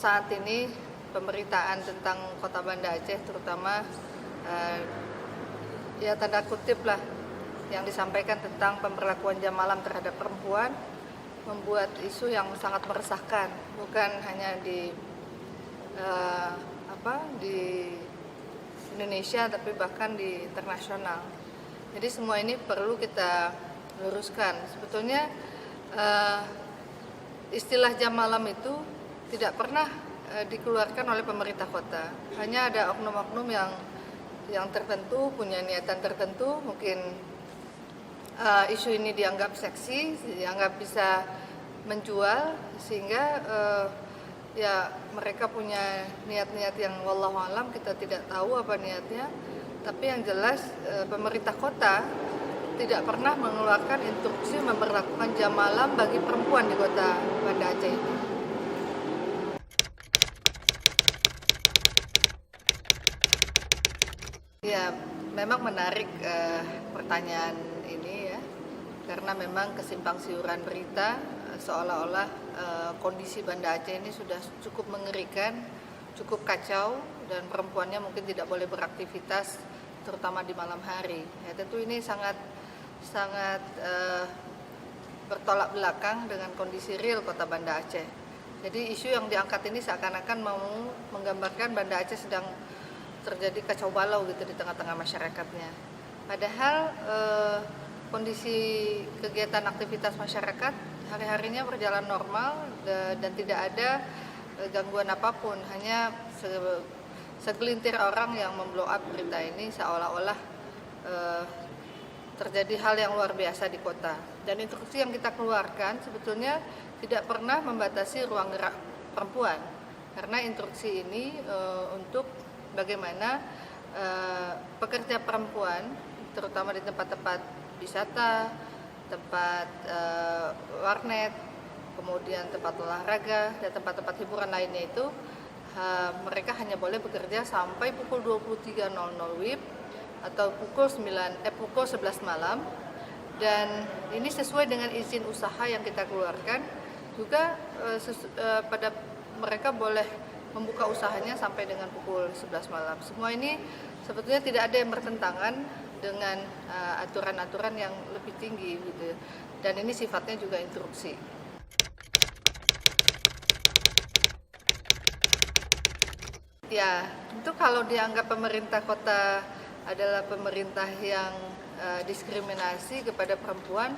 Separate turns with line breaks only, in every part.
saat ini pemberitaan tentang Kota Banda Aceh, terutama ya tanda kutip lah yang disampaikan tentang pemberlakuan jam malam terhadap perempuan, membuat isu yang sangat meresahkan, bukan hanya di di Indonesia, tapi bahkan di internasional. Jadi semua ini perlu kita luruskan. Sebetulnya istilah jam malam itu tidak pernah dikeluarkan oleh pemerintah kota. Hanya ada oknum-oknum yang tertentu, punya niatan tertentu, mungkin isu ini dianggap seksi, dianggap bisa menjual, sehingga ya mereka punya niat-niat yang wallahu alam, kita tidak tahu apa niatnya. Tapi yang jelas pemerintah kota tidak pernah mengeluarkan instruksi memberlakukan jam malam bagi perempuan di Kota Banda Aceh ini. Ya, memang menarik pertanyaan ini ya, karena memang kesimpang siuran berita seolah-olah kondisi Banda Aceh ini sudah cukup mengerikan, cukup kacau, dan perempuannya mungkin tidak boleh beraktivitas, terutama di malam hari. Ya, tentu ini sangat bertolak belakang dengan kondisi real Kota Banda Aceh. Jadi isu yang diangkat ini seakan-akan mau menggambarkan Banda Aceh sedang terjadi kacau balau gitu di tengah-tengah masyarakatnya. Padahal kondisi kegiatan aktivitas masyarakat hari-harinya berjalan normal dan tidak ada gangguan apapun. Hanya segelintir orang yang memblow up berita ini seolah-olah terjadi hal yang luar biasa di kota. Dan instruksi yang kita keluarkan sebetulnya tidak pernah membatasi ruang gerak perempuan, karena instruksi ini untuk bagaimana pekerja perempuan, terutama di tempat-tempat wisata, tempat warnet, kemudian tempat olahraga, dan tempat-tempat hiburan lainnya itu, mereka hanya boleh bekerja sampai pukul 23.00 WIB atau pukul 11 malam, dan ini sesuai dengan izin usaha yang kita keluarkan. Juga pada mereka boleh membuka usahanya sampai dengan pukul 11 malam. Semua ini sebetulnya tidak ada yang bertentangan dengan aturan-aturan yang lebih tinggi gitu. Dan ini sifatnya juga instruksi. Ya, tentu kalau dianggap pemerintah kota adalah pemerintah yang diskriminasi kepada perempuan,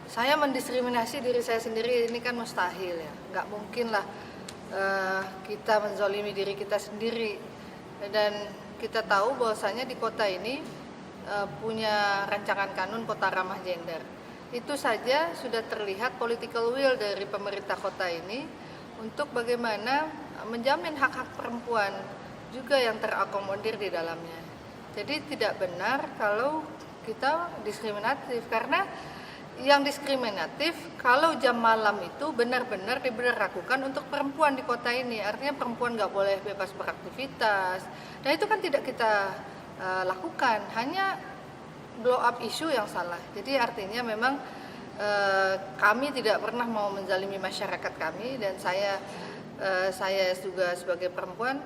saya mendiskriminasi diri saya sendiri, ini kan mustahil ya. Nggak mungkin lah kita menzalimi diri kita sendiri. Dan kita tahu bahwasanya di kota ini punya rancangan kanun kota ramah gender. Itu saja sudah terlihat political will dari pemerintah kota ini untuk bagaimana menjamin hak-hak perempuan juga yang terakomodir di dalamnya. Jadi tidak benar kalau kita diskriminatif, karena yang diskriminatif kalau jam malam itu benar-benar diberlakukan untuk perempuan di kota ini. Artinya perempuan nggak boleh bebas beraktivitas. Dan itu kan tidak kita lakukan, hanya blow up isu yang salah. Jadi artinya memang kami tidak pernah mau menzalimi masyarakat kami, dan saya juga sebagai perempuan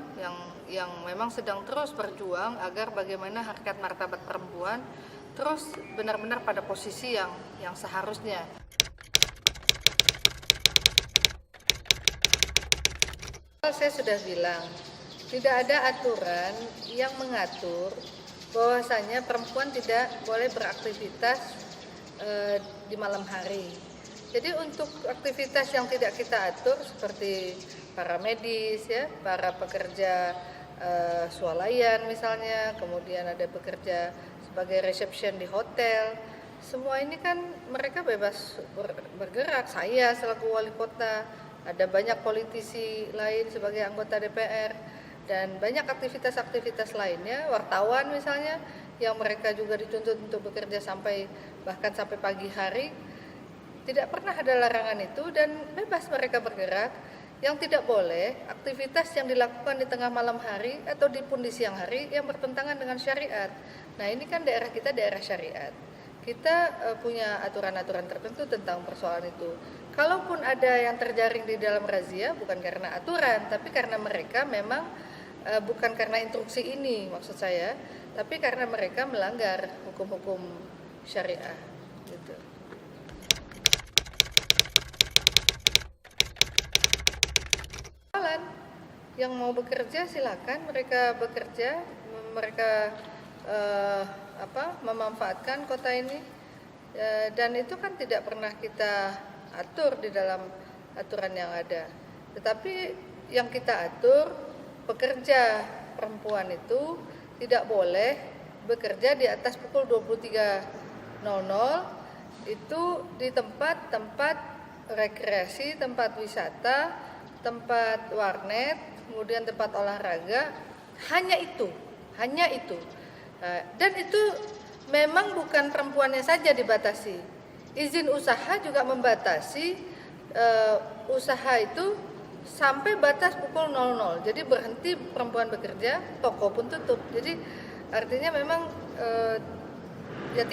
yang memang sedang terus berjuang agar bagaimana harkat martabat perempuan terus benar-benar pada posisi yang seharusnya. Saya sudah bilang, tidak ada aturan yang mengatur bahwasanya perempuan tidak boleh beraktivitas di malam hari. Jadi untuk aktivitas yang tidak kita atur seperti para medis ya, para pekerja swalayan misalnya, kemudian ada bekerja sebagai reception di hotel, semua ini kan mereka bebas bergerak. Saya selaku wali kota, ada banyak politisi lain sebagai anggota DPR, dan banyak aktivitas-aktivitas lainnya, wartawan misalnya, yang mereka juga dituntut untuk bekerja bahkan sampai pagi hari. Tidak pernah ada larangan itu, dan bebas mereka bergerak. Yang tidak boleh aktivitas yang dilakukan di tengah malam hari atau di siang hari yang bertentangan dengan syariat. Nah, ini kan daerah kita daerah syariat. kita punya aturan-aturan tertentu tentang persoalan itu. Kalaupun ada yang terjaring di dalam razia, bukan karena aturan, tapi karena mereka memang bukan karena instruksi ini maksud saya, tapi karena mereka melanggar hukum-hukum syariah. Gitu. Yang mau bekerja silakan, mereka bekerja, mereka memanfaatkan kota ini, dan itu kan tidak pernah kita atur di dalam aturan yang ada. Tetapi yang kita atur, pekerja perempuan itu tidak boleh bekerja di atas pukul 23.00 itu di tempat-tempat rekreasi, tempat wisata, tempat warnet, kemudian tempat olahraga, hanya itu. Dan itu memang bukan perempuannya saja dibatasi. Izin usaha juga membatasi usaha itu sampai batas pukul 00. Jadi berhenti perempuan bekerja, toko pun tutup. Jadi artinya memang ya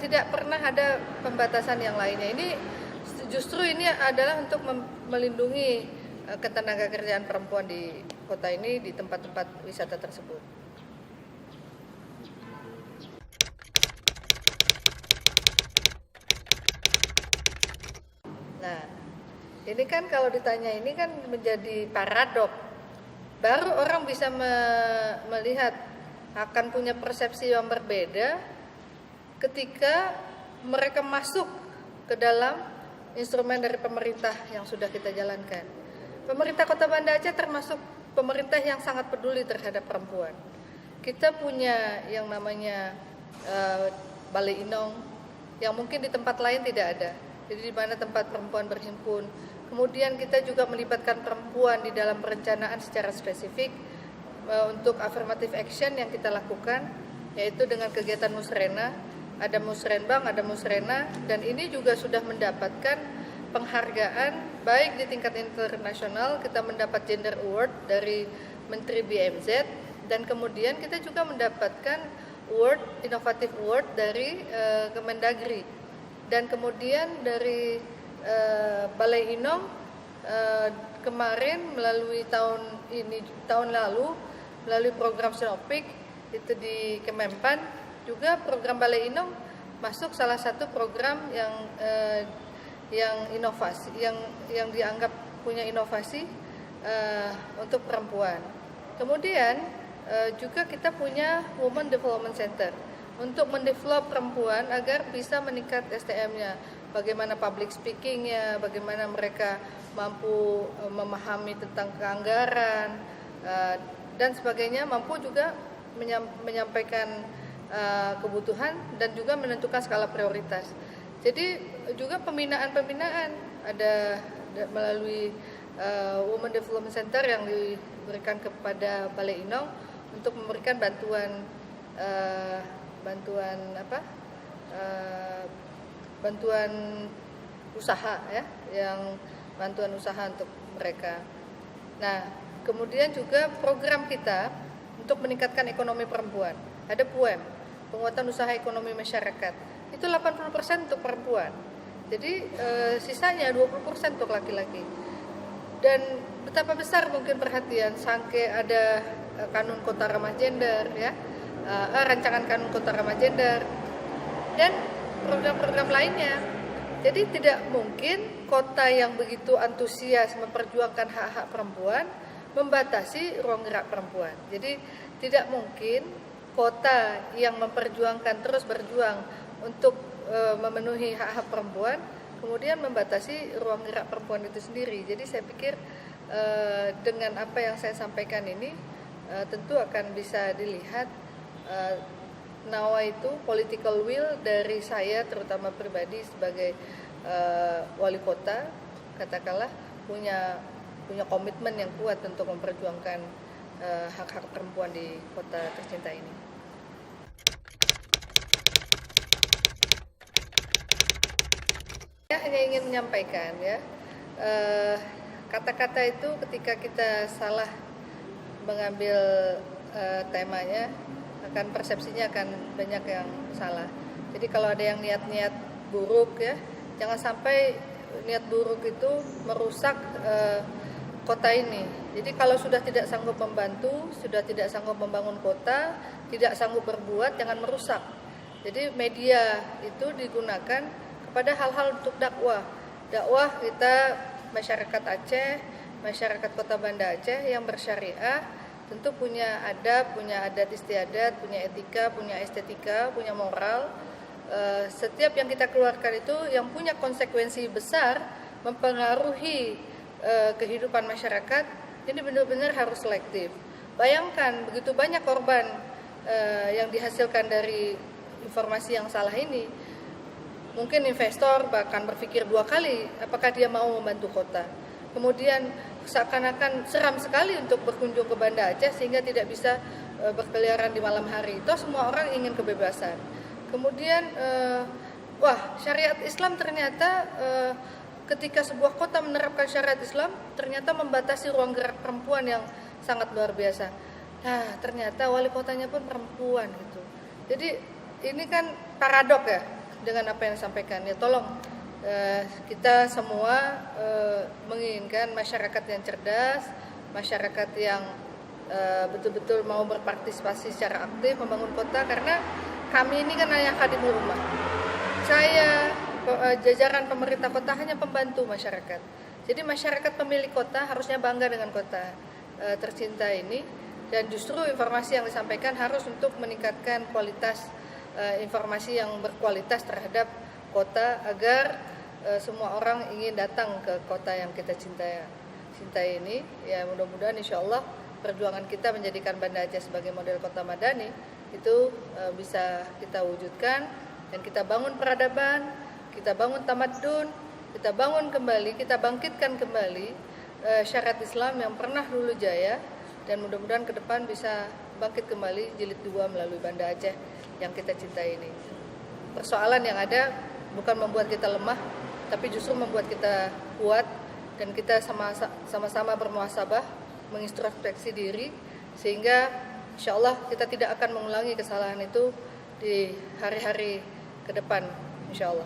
tidak pernah ada pembatasan yang lainnya. Ini justru ini adalah untuk melindungi ketenaga kerjaan perempuan di kota ini, di tempat-tempat wisata tersebut. Nah, ini kan kalau ditanya ini kan menjadi paradok. Baru orang bisa melihat akan punya persepsi yang berbeda ketika mereka masuk ke dalam instrumen dari pemerintah yang sudah kita jalankan. Pemerintah Kota Banda Aceh termasuk pemerintah yang sangat peduli terhadap perempuan. Kita punya yang namanya Balai Inong yang mungkin di tempat lain tidak ada. Jadi di mana tempat perempuan berhimpun. Kemudian kita juga melibatkan perempuan di dalam perencanaan secara spesifik untuk affirmative action yang kita lakukan, yaitu dengan kegiatan musrena, ada musrenbang, ada musrena, dan ini juga sudah mendapatkan penghargaan baik di tingkat internasional. Kita mendapat Gender Award dari Menteri BMZ, dan kemudian kita juga mendapatkan Innovative Award dari Kemendagri, dan kemudian dari Balai Inong kemarin melalui tahun lalu melalui program Sinopik itu di Kemenpan, juga program Balai Inong masuk salah satu program yang inovasi, yang dianggap punya inovasi untuk perempuan. Kemudian juga kita punya Women Development Center untuk mendevelop perempuan agar bisa meningkat SDM-nya, bagaimana public speaking-nya, bagaimana mereka mampu memahami tentang keanggaran dan sebagainya, mampu juga menyampaikan kebutuhan dan juga menentukan skala prioritas. Jadi juga pembinaan ada melalui Women Development Center yang diberikan kepada Balai Inong untuk memberikan bantuan usaha ya, yang bantuan usaha untuk mereka. Nah, kemudian juga program kita untuk meningkatkan ekonomi perempuan. Ada PUEM, penguatan usaha ekonomi masyarakat. Itu 80% untuk perempuan. Jadi sisanya 20% untuk laki-laki. Dan betapa besar mungkin perhatian sampai ada kanun kota ramah gender ya, rancangan kanun kota ramah gender dan program-program lainnya. Jadi tidak mungkin kota yang begitu antusias memperjuangkan hak-hak perempuan membatasi ruang gerak perempuan. Jadi tidak mungkin kota yang memperjuangkan, terus berjuang untuk memenuhi hak-hak perempuan kemudian membatasi ruang gerak perempuan itu sendiri. Jadi saya pikir dengan apa yang saya sampaikan ini tentu akan bisa dilihat itu political will dari saya, terutama pribadi sebagai wali kota, katakanlah punya komitmen yang kuat untuk memperjuangkan hak-hak perempuan di kota tercinta ini. Saya hanya ingin menyampaikan ya, kata-kata itu ketika kita salah mengambil temanya, persepsinya akan banyak yang salah. Jadi kalau ada yang niat-niat buruk ya, jangan sampai niat buruk itu merusak kota ini. Jadi kalau sudah tidak sanggup membantu, sudah tidak sanggup membangun kota, tidak sanggup berbuat, jangan merusak. Jadi media itu digunakan kepada hal-hal untuk dakwah. Dakwah kita masyarakat Aceh, masyarakat Kota Banda Aceh yang bersyariah tentu punya adab, punya adat istiadat, punya etika, punya estetika, punya moral. Setiap yang kita keluarkan itu yang punya konsekuensi besar mempengaruhi kehidupan masyarakat, ini benar-benar harus selektif. Bayangkan begitu banyak korban yang dihasilkan dari informasi yang salah ini, mungkin investor bahkan berpikir 2 kali apakah dia mau membantu kota. Kemudian seakan-akan seram sekali untuk berkunjung ke Banda Aceh sehingga tidak bisa berkeliaran di malam hari. Itu semua orang ingin kebebasan. Kemudian syariat Islam ternyata ketika sebuah kota menerapkan syariat Islam ternyata membatasi ruang gerak perempuan yang sangat luar biasa. Nah, ternyata wali kotanya pun perempuan gitu. Jadi ini kan paradok ya dengan apa yang disampaikan. Ya tolong kita semua menginginkan masyarakat yang cerdas, masyarakat yang betul-betul mau berpartisipasi secara aktif membangun kota, karena kami ini kan hanya khadimul ummah. Saya jajaran pemerintah kota hanya pembantu masyarakat. Jadi masyarakat pemilik kota harusnya bangga dengan kota tercinta ini, dan justru informasi yang disampaikan harus untuk meningkatkan kualitas informasi yang berkualitas terhadap kota agar semua orang ingin datang ke kota yang kita cintai ini. Ya mudah-mudahan insya Allah perjuangan kita menjadikan Banda Aceh sebagai model kota madani itu bisa kita wujudkan, dan kita bangun peradaban, kita bangun tamadun, kita bangun kembali, kita bangkitkan kembali syariat Islam yang pernah dulu jaya, dan mudah-mudahan ke depan bisa bangkit kembali jilid 2 melalui Banda Aceh yang kita cintai ini. Persoalan yang ada bukan membuat kita lemah, tapi justru membuat kita kuat, dan kita sama-sama bermuhasabah, mengintrospeksi diri, sehingga insya Allah kita tidak akan mengulangi kesalahan itu di hari-hari ke depan, insya Allah.